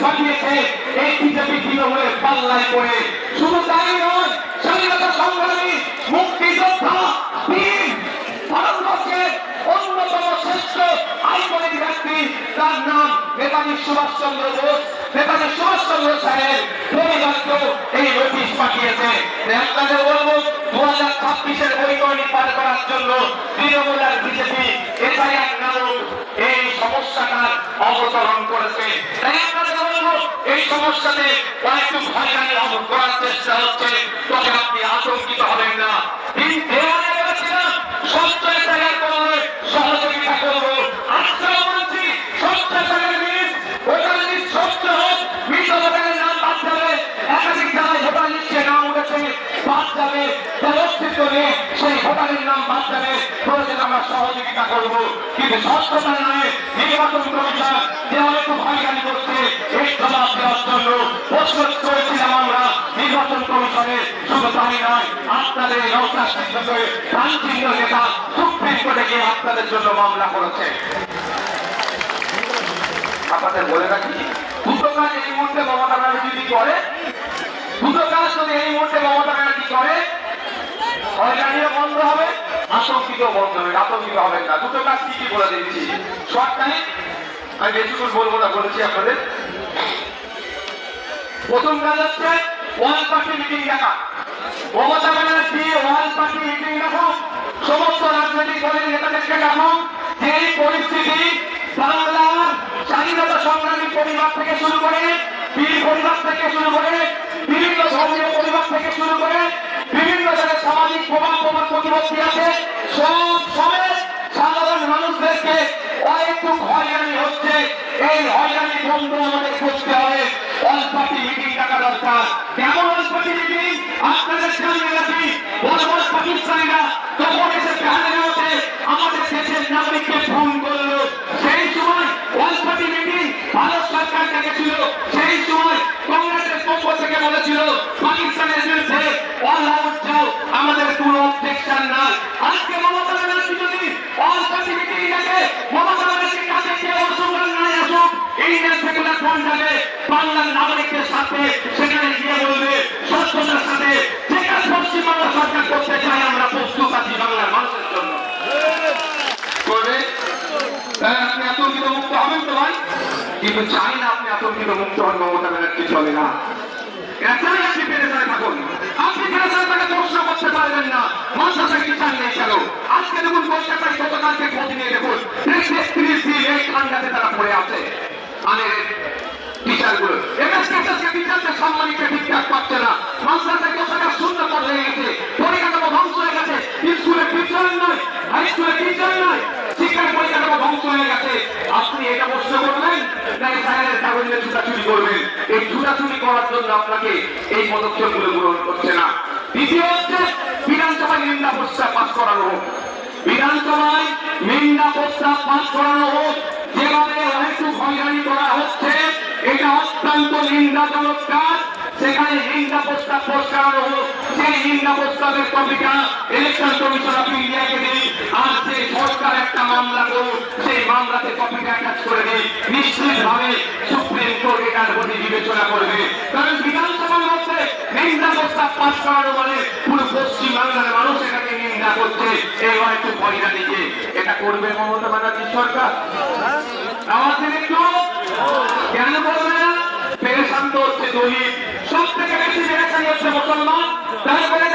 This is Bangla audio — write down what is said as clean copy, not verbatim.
পাঠিয়েছে এই বিজেপি তৃণমূলের পাল্লায় পড়ে। শুধু তাই নয়, স্বাধীনতা সংগ্রামী মুক্তিযোদ্ধা বীর ভারতবর্ষের অন্যতম শ্রেষ্ঠ আইকনিক ব্যক্তি, তার নাম নেতাজি সুভাষচন্দ্র বোস। নেতাজি সুভাষচন্দ্র সাহেব পরিবারকে এই নোটিশ পাঠিয়েছে। আপনাদের বলবো 2026-এর বৈতরণী পার করার জন্য তৃণমূল আর বিজেপি এসআইআর নামক এই সমস্যাটার অবতরণ করেছে। তাই আপনাদের বলবো এই সমস্যাতে কয়েকটু হয়রানি করার চেষ্টা হচ্ছে, তবে আপনি আতঙ্কিত হবেন না। সত্য এসআইআর করলে সহযোগিতা করবো। আজকেও বলছি সত্য এসআইআর লিস্ট, ভোটার লিস্ট সত্য হোক, মৃত ভোটারের নাম বাদ যাবে। একাধিক জায়গায় ভোটার লিস্টে নাম উঠেছে, বাদ যাবে। অস্তিত্ব নেই, সেই ভোটারের নাম বাদ যাবে। প্রয়োজনে আমরা সহযোগিতা করবো, কিন্তু সত্যতা নয়। নির্বাচন কমিশন যে অনেক হয়রানি করছে এই জবাব দেওয়ার জন্য প্রস্তুত করেছিলাম আমরা নির্বাচন কমিশনে। শুধু তাই নয়, আপনাদের এই নৌকা সিদ্ধান্তে প্রান্তিক নেতা সুপ্রিম কোর্টে গিয়ে আপনাদের জন্য মামলা করেছে। আপনাদের বলে রাখি, দুটো কাজ এই মুহূর্তে মমতা ব্যানার্জি যদি করে, দুটো কাজ যদি এই মুহূর্তে মমতা ব্যানার্জি করে, হয়রানিও বন্ধ হবে, আতঙ্কিত বন্ধ হবে। আতঙ্কিত হবেন না। দুটো কাজ কি কি বলে দিচ্ছি শর্ট টাইম, আমি বেশিক্ষণ বলবো না, বলেছি আপনাদের। প্রথম কাজ হচ্ছে ওয়াল পার্টি মিটিং ডাকা। মমতা ব্যানার্জি ওয়াল পার্টি মিটিং ডাকুন, সমস্ত রাজনৈতিক দলের নেতাদেরকে ডাকুন। যে পরিস্থিতি বাংলার স্বাধীনতা সংগ্রামী পরিবার থেকে শুরু করে, বীর পরিবার থেকে শুরু করে, বিভিন্ন ধর্মীয় পরিবার থেকে শুরু করে, বিভিন্ন ধরনের সামাজিক প্রভাব প্রতিপত্তি আছে, সবে সাধারণ মানুষদেরকে অনেকটু হয়রানি হচ্ছে। এই হয়রানি বন্ধ আমাদের করতে হবে। অল পার্টি মিটিং ডাকা দরকার। কেমন অল পার্টি মিটিং? আপনাদের সামনে রাখি, বড় বড় পাকিস্তানিরা তখন এসে পেহারাতে আমাদের দেশের নাগরিককে ফোন করলো। সেই সময় অল পার্টি মিটিং ভারত সরকার ডেকেছিল। সেই সময় কংগ্রেসের পক্ষ থেকে বলেছিল পাকিস্তানের বিরুদ্ধে অল আউট যাও, আমাদের কোনো অবজেকশন নাই। আজকে মমতা ব্যানার্জি যদি অল পার্টি মিটিং ডাকে, মমতা ব্যানার্জির কাছে কেউ আসুক আর নাই আসুক, ইন্ডিয়ান সেকুলার ফ্রন্ট যাবে বাংলার নাগরিকদের সাথে, সেখানে গিয়ে বলবে সত্যতার সাথে যে কাজ পশ্চিমবাংলা সরকার করতে চাই আমরা প্রস্তুত আছি বাংলার মানুষের জন্য। করবে আপনি আতঙ্কিত মুক্ত হবেন তো ভাই, কিন্তু চাই না আপনি আতঙ্কিত মুক্ত হন। মমতা ব্যানার্জি চলে না, আপনি পেরেছাড়ে থাকুন। আপনি পেরেছাড়ে তাকে প্রশ্ন করতে পারবেন না মাদ্রাসায় টিচার নেই কেন। আজকে দেখুন কলকাতায় গতকালকে খোঁজ নিয়ে দেখুন, এই ঠান্ডাতে তারা পড়ে আছে। টিচারগুলো টিচারদের সম্মানিত ঠিকঠাক পাচ্ছে না। মাদ্রাসায় কোথাটা শূন্য হয়ে গেছে, পরিকাঠামো ধ্বংস হয়ে গেছে। স্কুলে টিচার নয়, হাই স্কুলে টিচার নয়, শিক্ষার পরিকাঠামো ধ্বংস হয়ে গেছে। আপনি এটা প্রশ্ন করবেন না স্যারের কাগজে ছুটাছুটি করবেন। এই ছুটাছুটি করার জন্য আপনাকে এই পদক্ষেপগুলো গ্রহণ করছে না। দ্বিতীয় হচ্ছে বিধানসভায় নিন্দা প্রস্তাব পাস করানো হোক। বিধানসভায় নিন্দা প্রস্তাব পাস করানো হোক। যেভাবে অনেকটু হয়রানি করা হচ্ছে, এটা অত্যন্ত নিন্দাজনক কাজ। সেখানে নিন্দা প্রস্তাব পাস করানো হোক। সেই নিন্দা প্রস্তাবের কপিটা ইলেকশন কমিশন অফ ইন্ডিয়াকে দিই, আর যে সরকার একটা মামলা করুক, সেই মামলাতে কপিটা অ্যাটাচ করে দিই। নিশ্চিতভাবে সুপ্রিম কোর্ট এটার প্রতি বিবেচনা করবে। কারণ বিধানসভার মধ্যে নিন্দা প্রস্তাব পাস করানো মানে পুরো পশ্চিম বাংলার মানুষ এটাকে নিন্দা করছে। এই একটু হয়রানিকে এটা করবে মমতা ব্যানার্জি সরকার। আমাদের একটু কেন করবে না? পেরেশান তো হচ্ছে দলিত, সব থেকে বেশি পেরেশানি হচ্ছে মুসলমান। তারপরে